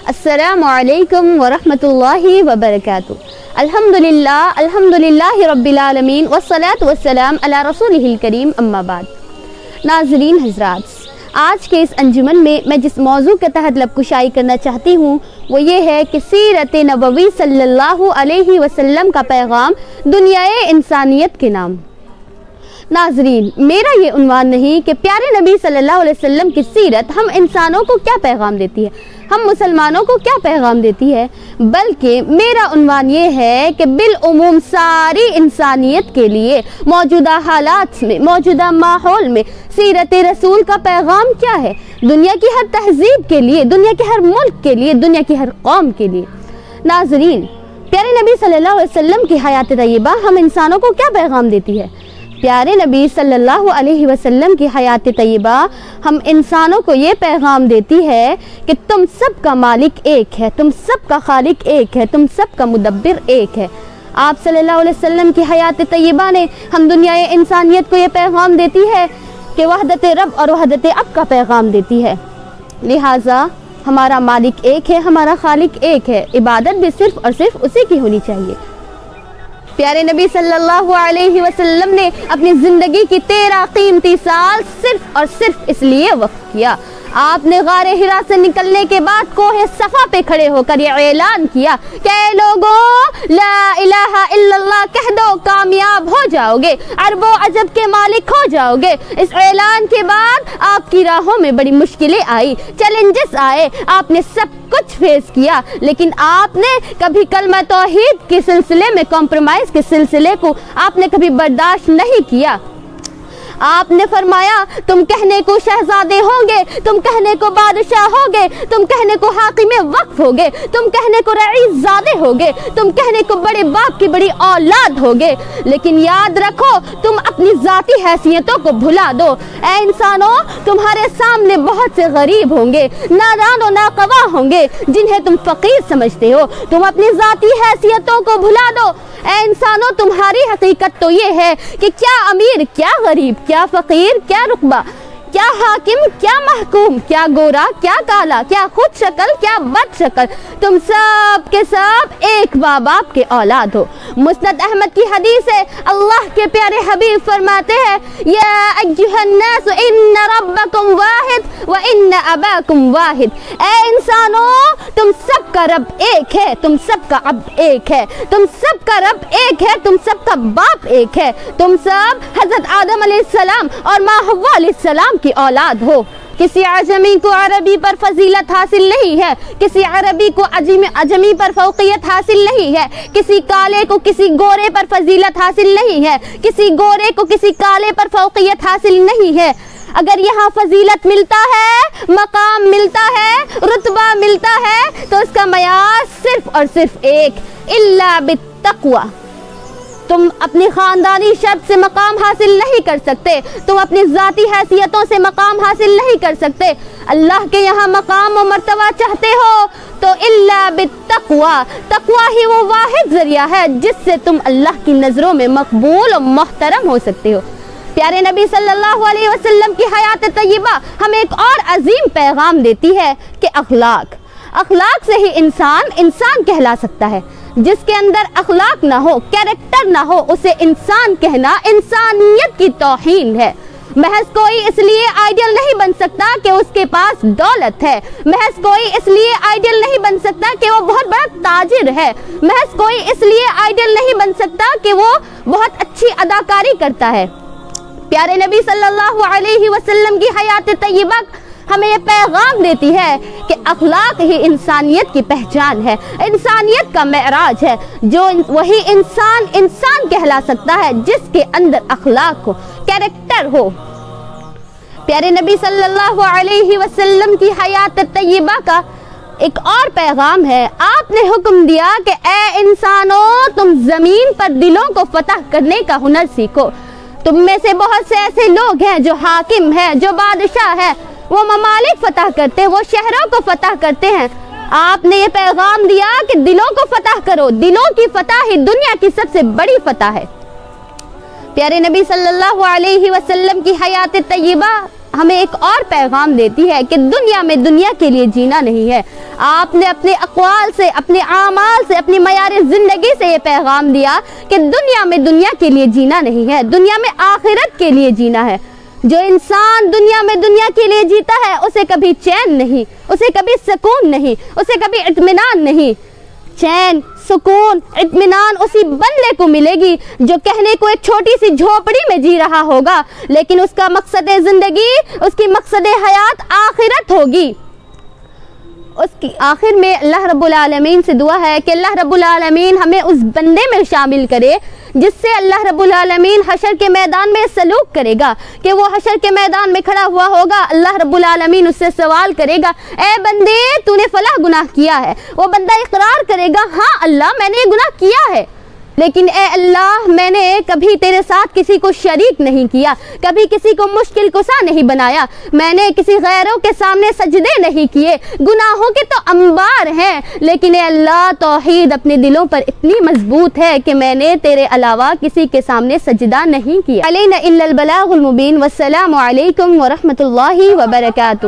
السلام علیکم ورحمۃ اللہ وبرکاتہ. الحمدللہ رب العالمین والصلاة والسلام علی رسولہ الکریم، اما بعد. ناظرین حضرات، آج کے اس انجمن میں جس موضوع کے تحت لب کشائی کرنا چاہتی ہوں وہ یہ ہے کہ سیرت نبوی صلی اللہ علیہ وسلم کا پیغام دنیائے انسانیت کے نام. ناظرین، میرا یہ عنوان نہیں کہ پیارے نبی صلی اللہ علیہ وسلم کی سیرت ہم انسانوں کو کیا پیغام دیتی ہے، ہم مسلمانوں کو کیا پیغام دیتی ہے، بلکہ میرا عنوان یہ ہے کہ بالعموم ساری انسانیت کے لیے موجودہ حالات میں، موجودہ ماحول میں سیرت رسول کا پیغام کیا ہے، دنیا کی ہر تہذیب کے لیے، دنیا کے ہر ملک کے لیے، دنیا کی ہر قوم کے لیے. ناظرین، پیارے نبی صلی اللہ علیہ وسلم کی حیات طیبہ ہم انسانوں کو کیا پیغام دیتی ہے؟ پیارے نبی صلی اللہ علیہ وسلم کی حیات طیبہ ہم انسانوں کو یہ پیغام دیتی ہے کہ تم سب کا مالک ایک ہے، تم سب کا خالق ایک ہے، تم سب کا مدبر ایک ہے. آپ صلی اللہ علیہ وسلم کی حیات طیبہ نے ہم دنیائے انسانیت کو یہ پیغام دیتی ہے کہ وحدت رب اور وحدت اب کا پیغام دیتی ہے. لہٰذا ہمارا مالک ایک ہے، ہمارا خالق ایک ہے، عبادت بھی صرف اور صرف اسی کی ہونی چاہیے. پیارے نبی صلی اللہ علیہ وسلم نے اپنی زندگی کی 13 قیمتی سال صرف اور صرف اس لیے وقف کیا. آپ نے غار حرا سے نکلنے کے بعد کوہ صفا پہ کھڑے ہو کر یہ اعلان کیا کہ اے لوگوں، لا الہ الا اللہ کہہ دو، کامیاب ہو جاؤ گے، عرب و عجب کے مالک ہو جاؤ گے. اس اعلان کے بعد آپ کی راہوں میں بڑی مشکلیں آئی، چیلنجز آئے، آپ نے سب کچھ فیس کیا، لیکن آپ نے کبھی کلمہ توحید کے سلسلے میں، کمپرومائز کے سلسلے کو آپ نے کبھی برداشت نہیں کیا. آپ نے فرمایا تم کہنے کو شہزادے ہوں گے، تم کہنے کو بادشاہ ہوگے، تم کہنے کو حاکم وقف ہوگے، تم کہنے کو رئیس زادے ہوگے، تم کہنے کو بڑے باپ کی بڑی اولاد ہوگے، لیکن یاد رکھو تم اپنی ذاتی حیثیتوں کو بھلا دو. اے انسانوں، تمہارے سامنے بہت سے غریب ہوں گے، نادان و ناقوا ہوں گے جنہیں تم فقیر سمجھتے ہو، تم اپنی ذاتی حیثیتوں کو بھلا دو. اے انسانوں، تمہاری حقیقت تو یہ ہے کہ کیا امیر، کیا غریب، کیا فقیر، کیا رقبہ، کیا حاکم، کیا محکوم، کیا گورا، کیا کالا، کیا خود شکل، کیا بد شکل، تم سب کے سب ایک ماں باپ کے اولاد ہو. مسند احمد کی حدیث ہے، اللہ کے پیارے حبیب فرماتے ہیں، یا ایھا الناس ان ربکم واحد وان اباکم واحد. اے انسانوں، تم سب کا رب ایک ہے، تم سب کا اب ایک ہے، تم سب کا رب ایک ہے، تم سب کا باپ ایک ہے، تم سب حضرت آدم علیہ السلام اور ماں حوا علیہ السلام کی اولاد ہو. کسی عجمی کو عربی پر فضیلت حاصل نہیں ہے، کسی عربی کو عجمی پر فوقیت حاصل نہیں ہے، کسی کالے کو کسی گورے پر فضیلت حاصل نہیں ہے، کسی گورے کو کسی کالے پر فوقیت حاصل نہیں ہے. اگر یہاں فضیلت ملتا ہے، مقام ملتا ہے، رتبہ ملتا ہے تو اس کا معیار صرف اور صرف ایک، الا بالتقوی. تم اپنی خاندانی شرط سے مقام حاصل نہیں کر سکتے، تم اپنی ذاتی حیثیتوں سے مقام حاصل نہیں کر سکتے. اللہ کے یہاں مقام و مرتبہ چاہتے ہو تو الا بالتقوی، تقوی ہی وہ واحد ذریعہ ہے جس سے تم اللہ کی نظروں میں مقبول و محترم ہو سکتے ہو. پیارے نبی صلی اللہ علیہ وسلم کی حیات طیبہ ہمیں ایک اور عظیم پیغام دیتی ہے کہ اخلاق سے ہی انسان کہلا سکتا ہے. جس کے اندر اخلاق نہ ہو، کیریکٹر نہ ہو، اسے انسان کہنا انسانیت کی توہین ہے. محض کوئی اس لیے آئیڈیل نہیں بن سکتا کہ اس کے پاس دولت ہے، محض کوئی اس لیے آئیڈیل نہیں بن سکتا کہ وہ بہت بڑا تاجر ہے، محض کوئی اس لیے آئیڈیل نہیں بن سکتا کہ وہ بہت اچھی اداکاری کرتا ہے. پیارے نبی صلی اللہ علیہ وسلم کی حیات طیبہ ہمیں یہ پیغام دیتی ہے کہ اخلاق ہی انسانیت کی پہچان ہے، انسانیت کا معراج ہے. جو وہی انسان کہلا سکتا ہے جس کے اندر اخلاق ہو، کیریکٹر ہو. پیارے نبی صلی اللہ علیہ وسلم کی حیات طیبہ کا ایک اور پیغام ہے. آپ نے حکم دیا کہ اے انسانوں، تم زمین پر دلوں کو فتح کرنے کا ہنر سیکھو. تم میں سے بہت سے ایسے لوگ ہیں جو حاکم ہیں، جو بادشاہ ہیں، وہ ممالک فتح کرتے ہیں، وہ شہروں کو فتح کرتے ہیں. آپ نے یہ پیغام دیا کہ دلوں کو فتح کرو. دلوں کی فتح ہی دنیا کی سب سے بڑی فتح ہے. پیارے نبی صلی اللہ علیہ وسلم کی حیات طیبہ ہمیں ایک اور پیغام دیتی ہے کہ دنیا میں دنیا کے لیے جینا نہیں ہے۔ آپ نے اپنے اقوال سے، اپنے اعمال سے، اپنی معیار زندگی سے یہ پیغام دیا کہ دنیا میں دنیا کے لیے جینا نہیں ہے، دنیا میں آخرت کے لیے جینا ہے۔ جو انسان دنیا میں دنیا کے لیے جیتا ہے اسے کبھی چین نہیں، اسے کبھی سکون نہیں، اسے کبھی اطمینان نہیں۔ چین، سکون، اطمینان اسی بندے کو ملے گی جو کہنے کو ایک چھوٹی سی جھوپڑی میں جی رہا ہوگا، لیکن اس کا مقصد زندگی، اس کی مقصد حیات آخرت ہوگی۔ اس کی آخر میں اللہ رب العالمین سے دعا ہے کہ اللہ رب العالمین ہمیں اس بندے میں شامل کرے جس سے اللہ رب العالمین حشر کے میدان میں سلوک کرے گا، کہ وہ حشر کے میدان میں کھڑا ہوا ہوگا، اللہ رب العالمین اس سے سوال کرے گا، اے بندے تو نے فلاں گناہ کیا ہے۔ وہ بندہ اقرار کرے گا، ہاں اللہ میں نے یہ گناہ کیا ہے، لیکن اے اللہ میں نے کبھی تیرے ساتھ کسی کو شریک نہیں کیا، کبھی کسی کو مشکل کشا نہیں بنایا، میں نے کسی غیروں کے سامنے سجدے نہیں کیے، گناہوں کے تو انبار ہیں، لیکن اے اللہ توحید اپنے دلوں پر اتنی مضبوط ہے کہ میں نے تیرے علاوہ کسی کے سامنے سجدہ نہیں کیا۔ علینا الا البلاغ المبین، والسلام علیکم ورحمۃ اللہ وبرکاتہ۔